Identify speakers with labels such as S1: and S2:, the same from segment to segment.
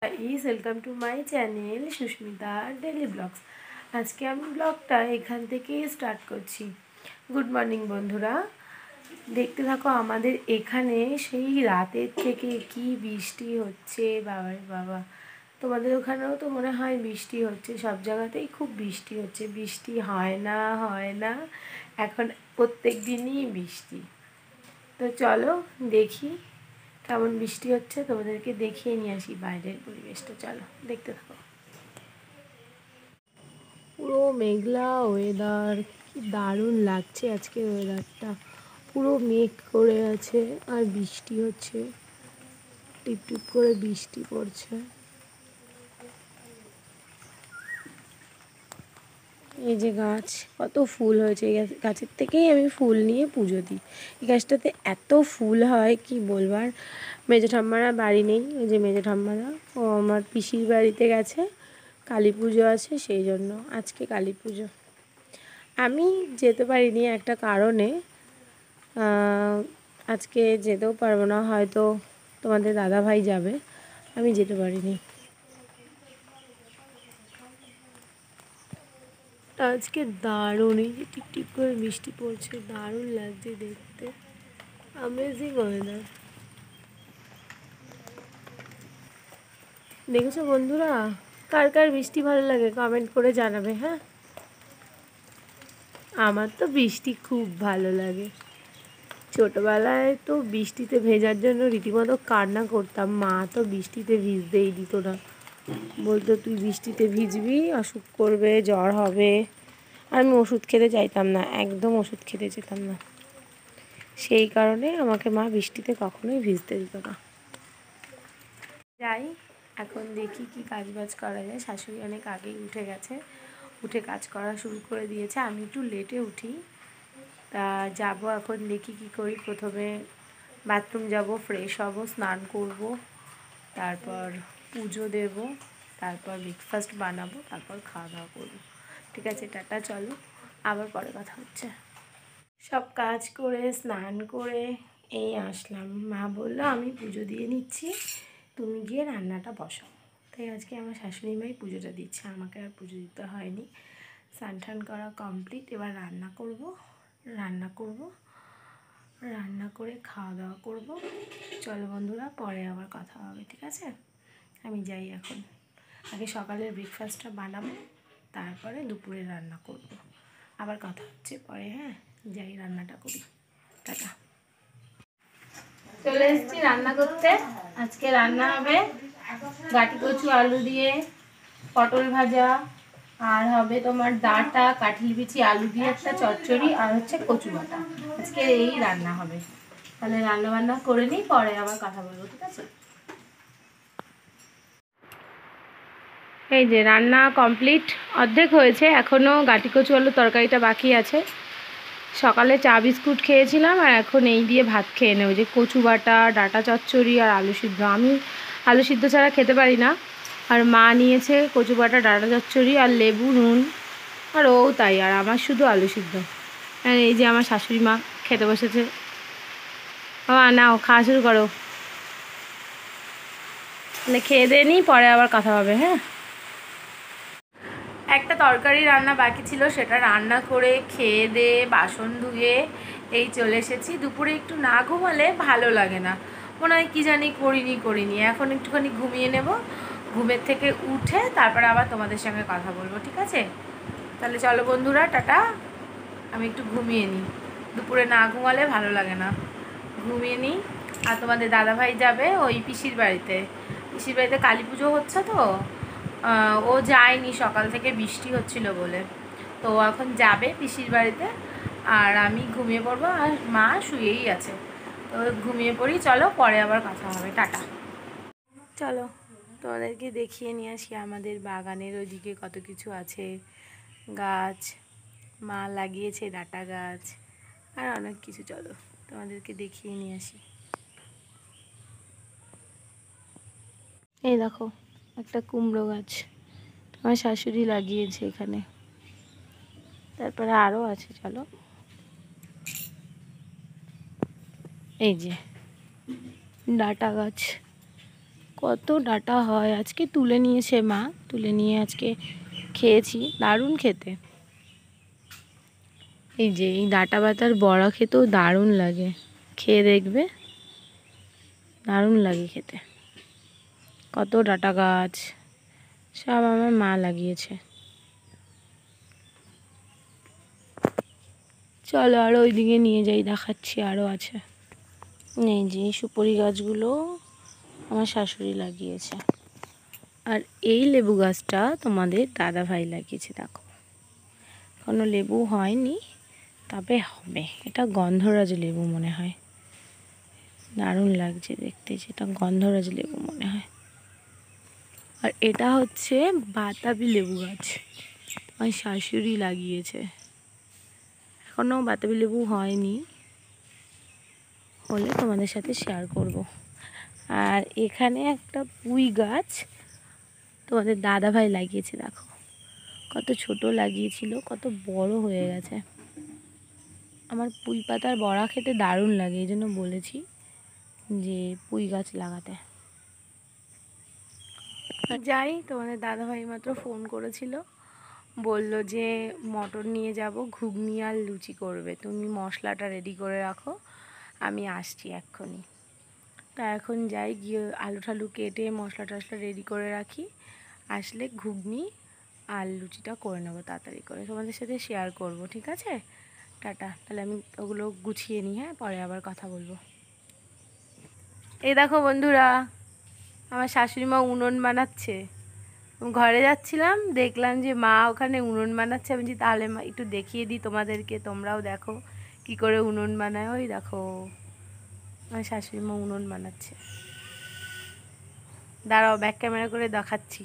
S1: Guys welcome to my channel Susmita daily vlogs. আজকে আমি ব্লগটা এখান থেকেই স্টার্ট করছি। গুড মর্নিং বন্ধুরা, দেখতে থাকো। আমাদের এখানে সেই রাতের থেকে কি বৃষ্টি হচ্ছে, বাবারে বাবা। তোমাদের ওখানেও তো মনে হয় বৃষ্টি হচ্ছে, সব জায়গাতেই খুব বৃষ্টি হচ্ছে। বৃষ্টি হয় না এখন প্রত্যেক দিনই বৃষ্টি। তো চলো দেখি কেমন বৃষ্টি হচ্ছে, তোমাদেরকে দেখিয়ে নিয়ে আসি বাইরের পরিবেশটা। চলো দেখতে থাকো। পুরো মেঘলা ওয়েদার, কি দারুণ লাগছে আজকে ওয়েদারটা। পুরো মেঘ করে আছে আর বৃষ্টি হচ্ছে, টিপ টিপ করে বৃষ্টি পড়ছে। এই যে গাছ, কত ফুল হয়েছে। এই গাছের থেকেই আমি ফুল নিয়ে পুজো দিই। এই গাছটাতে এত ফুল হয় কি বলবার। মেজো ঠাম্মারা বাড়ি নেই, ওই যে মেজো ঠাম্মারা ও আমার পিসির বাড়িতে গেছে, কালী পুজো আছে সেই জন্য। আজকে কালী পুজো, আমি যেতে পারিনি একটা কারণে। আজকে যেতেও পারবো না, হয়তো তোমাদের দাদা ভাই যাবে, আমি যেতে পারিনি। আজকে দারুণ, এই যে টিপ টিপ করে বৃষ্টি পড়ছে, দারুণ লাগছে দেখতে। Amazing weather. দেখেছো বন্ধুরা, কার কার বৃষ্টি ভালো লাগে কমেন্ট করে জানাবে। হ্যাঁ, আমার তো বৃষ্টি খুব ভালো লাগে। ছোটোবেলায় তো বৃষ্টিতে ভেজার জন্য রীতিমতো কান্না করতাম। মা তো বৃষ্টিতে ভিজতেই দিত না, বলতো তুই বৃষ্টিতে ভিজবি, অসুখ করবে, জ্বর হবে। আমি ওষুধ খেতে চাইতাম না, একদম ওষুধ খেতে যেতাম না। সেই কারণে আমাকে মা বৃষ্টিতে কখনোই ভিজতে দিত না। যাই, এখন দেখি কি কাজ বাজ করা যায়। শাশুড়ি অনেক আগেই উঠে গেছে, উঠে কাজ করা শুরু করে দিয়েছে। আমি একটু লেটে উঠি, তা যাবো এখন, দেখি কি করি। প্রথমে বাথরুম যাব, ফ্রেশ হব, স্নান করব, তারপর পুজো দেব, তারপর ব্রেকফাস্ট বানাবো, তারপর খাওয়া দাওয়া করবো। ঠিক আছে, টাটা, চলো আবার পরে কথা হচ্ছে। সব কাজ করে স্নান করে এই আসলাম। মা বললো আমি পুজো দিয়ে নিচ্ছি, তুমি গিয়ে রান্নাটা বসাও। তাই আজকে আমার শাশুড়ি মাই পুজোটা দিচ্ছে, আমাকে আর পুজো দিতে হয়নি। স্নান টান করা কমপ্লিট, এবার রান্না করব। রান্না করে খাওয়া দাওয়া করব। চলো বন্ধুরা, পরে আবার কথা হবে, ঠিক আছে? আমি যাই এখন, আগে সকালের ব্রেকফাস্টটা বানাবো, তারপরে দুপুরে রান্না করব। আবার কথা হচ্ছে পরে। হ্যাঁ, যাই রান্নাটা করি, টাটা। চলে এসেছি রান্না করতে। আজকে রান্না হবে গাটি কচু আলু দিয়ে পটল ভাজা, আর হবে তোমার ডাঁটা কাঁঠাল বিচি আলু দিয়ে একটা চচ্চড়ি, আর হচ্ছে কচু বাটা। আজকে এই রান্না হবে। তাহলে রান্না বান্না করে নিই, পরে আবার কথা বলবো, ঠিক আছে? এই যে রান্না কমপ্লিট, অর্ধেক হয়েছে, এখনও গাটি কচু আলুর তরকারিটা বাকি আছে। সকালে চা বিস্কুট খেয়েছিলাম, আর এখন এই দিয়ে ভাত খেয়ে নেব। যে কচু বাটা, ডাঁটা চচ্চড়ি আর আলু সিদ্ধ। আমি আলু সিদ্ধ ছাড়া খেতে পারি না। আর মা নিয়েছে কচু বাটা, ডাঁটা চচ্চড়ি আর লেবু, নুন, আর ও তাই, আর আমার শুধু আলু সিদ্ধ। আর এই যে আমার শাশুড়ি মা খেতে বসেছে। নাও, খাওয়া শুরু করো। মানে খেয়ে দিয়ে নিই, পরে আবার কথা হবে। হ্যাঁ, একটা তরকারি রান্না বাকি ছিল, সেটা রান্না করে খেয়ে দিয়ে বাসন ধুয়ে এই চলে এসেছি। দুপুরে একটু না ঘুমালে ভালো লাগে না, মনে হয় কী জানি করিনি। এখন একটুখানি ঘুমিয়ে নেব, ঘুমের থেকে উঠে তারপরে আবার তোমাদের সঙ্গে কথা বলবো, ঠিক আছে? তাহলে চলো বন্ধুরা, টাটা। আমি একটু ঘুমিয়ে নিই, দুপুরে না ঘুমালে ভালো লাগে না, ঘুমিয়ে নিই। আর তোমাদের দাদাভাই যাবে ওই পিসির বাড়িতে কালী পুজো হচ্ছে তো। ও যায়নি, সকাল থেকে বৃষ্টি হচ্ছিল বলে, তো এখন যাবে পিসির বাড়িতে। আর আমি ঘুমিয়ে পড়বো, আর মা শুয়েই আছে, তো ঘুমিয়ে পড়ি। চলো পরে আবার কথা হবে, টাটা। চলো তোমাদেরকে দেখিয়ে নিয়ে আসি আমাদের বাগানের ওইদিকে কত কিছু আছে গাছ। মা লাগিয়েছে ডাঁটা গাছ আর অনেক কিছু। চলো তোমাদেরকে দেখিয়ে নিয়ে আসি। এই দেখো, একটা কুমড়ো গাছ আমার শাশুড়ি লাগিয়েছে এখানে। তারপরে আরও আছে, চলো। এই যে ডাঁটা গাছ, কত ডাঁটা হয়, আজকে তুলে নিয়েছে মা, তুলে নিয়ে আজকে খেয়েছি, দারুণ খেতে। এই যে এই ডাঁটা পাতার বড়া খেতেও দারুণ লাগে, খেয়ে দেখবে, দারুণ লাগে খেতে। কত ডাঁটা গাছ, সব আমার মা লাগিয়েছে। চলো আরও ওইদিকে নিয়ে যাই, দেখাচ্ছি, আরও আছে। এই যে সুপারি গাছগুলো আমার শাশুড়ি লাগিয়েছে। আর এই লেবু গাছটা তোমাদের দাদা ভাই লাগিয়েছে, দেখো এখনো লেবু হয়নি, তবে হবে। এটা গন্ধরাজ লেবু মনে হয়, দারুণ লাগছে দেখতে, যেটা গন্ধরাজ লেবু মনে হয়। আর এটা হচ্ছে বাতাবি লেবু গাছ, আমার শাশুড়ি লাগিয়েছে। এখনও বাতাবি লেবু হয়নি, হলে তোমাদের সাথে শেয়ার করব। আর এখানে একটা পুঁই গাছ তোমাদের দাদা ভাই লাগিয়েছে, দেখো কত ছোট লাগিয়েছিল, কত বড় হয়ে গেছে। আমার পুঁই পাতার বড়া খেতে দারুণ লাগে, এই জন্য বলেছি যে পুঁই গাছ লাগাতে। যাই, তোমাদের দাদাভাই মাত্র ফোন করেছিল, বলল যে মটর নিয়ে যাব, ঘুগনি আর লুচি করবে, তুমি মশলাটা রেডি করে রাখো, আমি আসছি এক্ষুনি। তা এখন যাই, গিয়ে আলু ঠালু কেটে মশলা টশলা রেডি করে রাখি, আসলে ঘুগনি আর লুচিটা করে নেবো তাড়াতাড়ি করে, তোমাদের সাথে শেয়ার করব, ঠিক আছে? টাটা, তাহলে আমি ওগুলো গুছিয়ে নিই, হ্যাঁ, পরে আবার কথা বলবো। এই দেখো বন্ধুরা, আমার শাশুড়ি মা উনুন বানাচ্ছে। ঘরে যাচ্ছিলাম, দেখলাম যে মা ওখানে উনুন বানাচ্ছে, আমি বলছি তাহলে মা একটু দেখিয়ে দিই তোমাদেরকে, তোমরাও দেখো কি করে উনুন বানায়। ওই দেখো আমার শাশুড়ি মা উনুন বানাচ্ছে, দাঁড়াও ব্যাক ক্যামেরা করে দেখাচ্ছি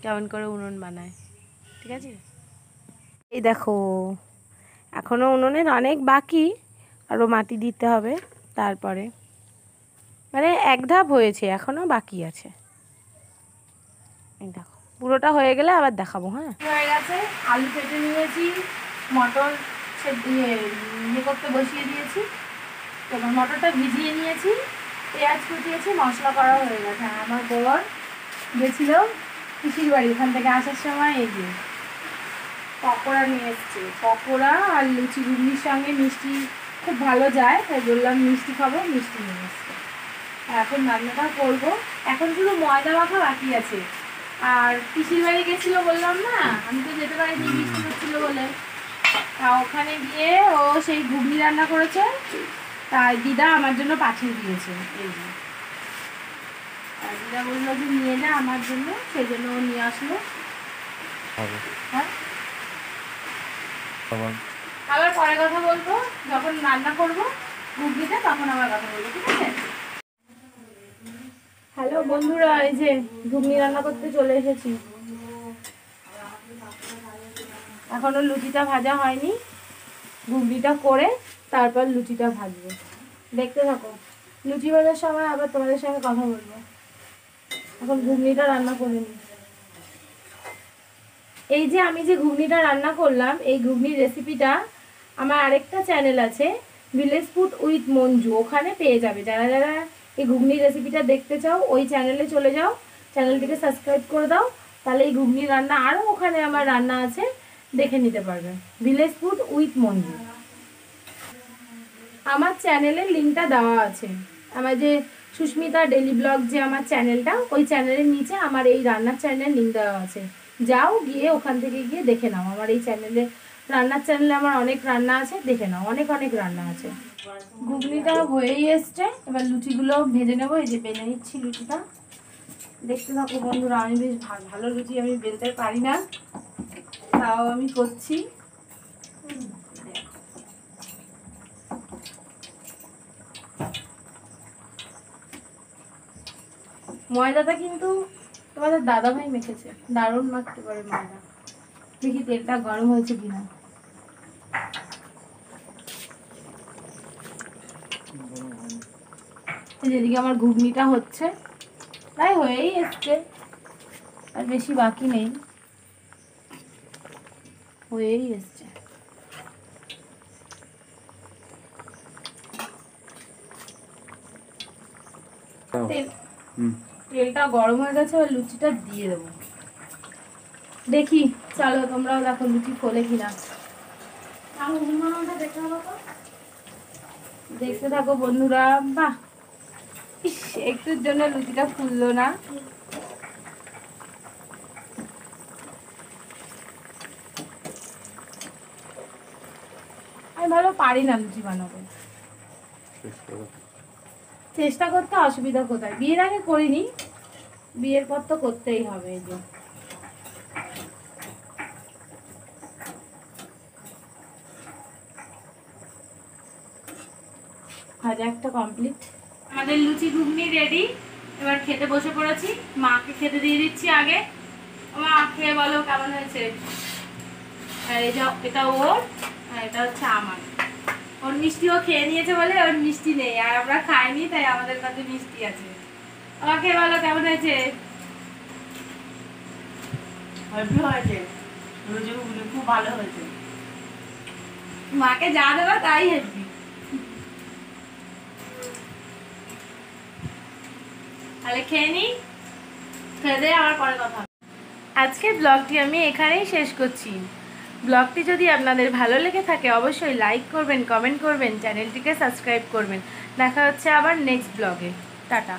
S1: কেমন করে উনুন বানায়, ঠিক আছে? এই দেখো, এখনও উনুনের অনেক বাকি, আরও মাটি দিতে হবে, তারপরে মানে এক ধাপ হয়েছে, এখনও বাকি আছে। এই দেখো পুরোটা হয়ে গেলে আবার দেখাবো। হ্যাঁ, হয়ে গেছে, আলু কেটে নিয়েছি, মটর ইয়ে করতে বসিয়ে দিয়েছি, এবার মটরটা ভিজিয়ে নিয়েছি, পেঁয়াজ কুচিয়েছি, মশলা করা হয়ে গেছে। আমার বর গেছিল পিসির বাড়ি, ওখান থেকে আসার সময় এই যে পকোড়া নিয়ে এসছে, পকোড়া আর লুচি ঘুগনির সঙ্গে মিষ্টি খুব ভালো যায়, তাই বললাম মিষ্টি খাবো, মিষ্টি নিয়ে এসছে। এখন রান্নাটা করবো, এখন শুধু ময়দা মাখা বাকি আছে। আর পিসির বাড়ি গেছিলো বললাম না, আমি তো যেতে পারিনি বৃষ্টি হচ্ছিলো বলে, তা ওখানে গিয়ে ও সেই ঘুগনি রান্না করেছে, তাই দিদা আমার জন্য পাঠিয়ে দিয়েছে। এই যে আর দিদা বললো যে নিয়ে যা আমার জন্য, সেই জন্য ও নিয়ে আসলো। হ্যাঁ, আবার পরে কথা বলবো, যখন রান্না করবো ঘুগনিটা তখন আবার কথা বলবো, ঠিক আছে? হ্যালো বন্ধুরা, এই যে ঘুগনি রান্না করতে চলে এসেছি। এখনো লুচিটা ভাজা হয়নি, ঘুগনিটা করে তারপর লুচিটা ভাজবো, দেখতে থাকো। লুচি ভাজার সময় আবার তোমাদের সঙ্গে কথা বলবো, এখন ঘুগনিটা রান্না করে নিই। এই যে আমি যে ঘুগনিটা রান্না করলাম, এই ঘুগনির রেসিপিটা আমার আরেকটা চ্যানেল আছে, ভিলেজ ফুড উইথ মঞ্জু, ওখানে পেয়ে যাবে। যারা যারা এই ঘুগনির রেসিপিটা দেখতে চাও ওই চ্যানেলে চলে যাও, চ্যানেলটিকে সাবস্ক্রাইব করে দাও, তাহলে এই ঘুগনি রান্না আরও ওখানে আমার রান্না আছে, দেখে নিতে পারবে। ভিলেজ ফুড উইথ মঞ্জু আমার চ্যানেলের লিঙ্কটা দেওয়া আছে, আমার যে সুস্মিতা ডেলি ব্লগ যে আমার চ্যানেলটা, ওই চ্যানেলের নিচে আমার এই রান্নার চ্যানেলের লিঙ্ক দেওয়া আছে, যাও গিয়ে ওখান থেকে গিয়ে দেখে নাও। আমার এই চ্যানেলে, রান্নার চ্যানেলে আমার অনেক রান্না আছে, দেখে নাও, অনেক অনেক রান্না আছে। ঘুগনিটা হয়েই এসছে, এবার লুচিগুলো ভেজে নেবো। এই যে বেলে নিচ্ছি লুচিটা, দেখতে থাকো বন্ধুরা। আমি বেশ ভালো লুচি আমি বেলতে পারি না, তাও আমি করছি। ময়দাটা কিন্তু তোমাদের দাদাভাই মেখেছে, দারুণ মাখতে পারে ময়দা। দেখি তেলটা গরম হয়েছে কিনা। যেদিকে আমার ঘুগনিটা হচ্ছে, প্রায় হয়েই এসছে, আর বেশি বাকি নেই, হয়েই এসছে। তেলটা গরম হয়ে গেছে, আর লুচিটা দিয়ে দেবো। দেখি, চলো তোমরাও দেখো লুচি ফোলে কিনা। দেখতে থাকো বন্ধুরা। বাহ, ইস, একটুর জন্য লুচিটা ফুললো না। আমি ভালো পারি না লুচি বানাবো। চেষ্টা করতে অসুবিধা কোথায়? বিয়ের আগে করিনি, বিয়ের পর তো করতেই হবে। এই যে ভাজা একটা কমপ্লিট, আমাদের লুচি ঘুগনি রেডি। এবার খেতে বসে পড়েছি, মাকে খেতে দিয়ে দিচ্ছি আগে। মা খেয়ে বলো কেমন হয়েছে। আর এটা ওর, আর এটা হচ্ছে আমার। ওর মিষ্টিও খেয়ে নিয়েছে বলে ওর মিষ্টি নেই, আর আমরা খাইনি তাই আমাদের কাছে মিষ্টি আছে। আমাকে বলো কেমন হয়েছে।
S2: হয়েছে, খুব ভালো হয়েছে।
S1: মাকে যা দেবা তাই হেবি। তাহলে খেয়ে নি, খেয়ে দিয়ে আবার পরে কথা হবে। আজকের ব্লগটি আমি এখানেই শেষ করছি। ব্লগটি যদি আপনাদের ভালো লেগে থাকে অবশ্যই লাইক করবেন, কমেন্ট করবেন, চ্যানেলটিকে সাবস্ক্রাইব করবেন। দেখা হচ্ছে আবার নেক্সট ব্লগে। টাটা।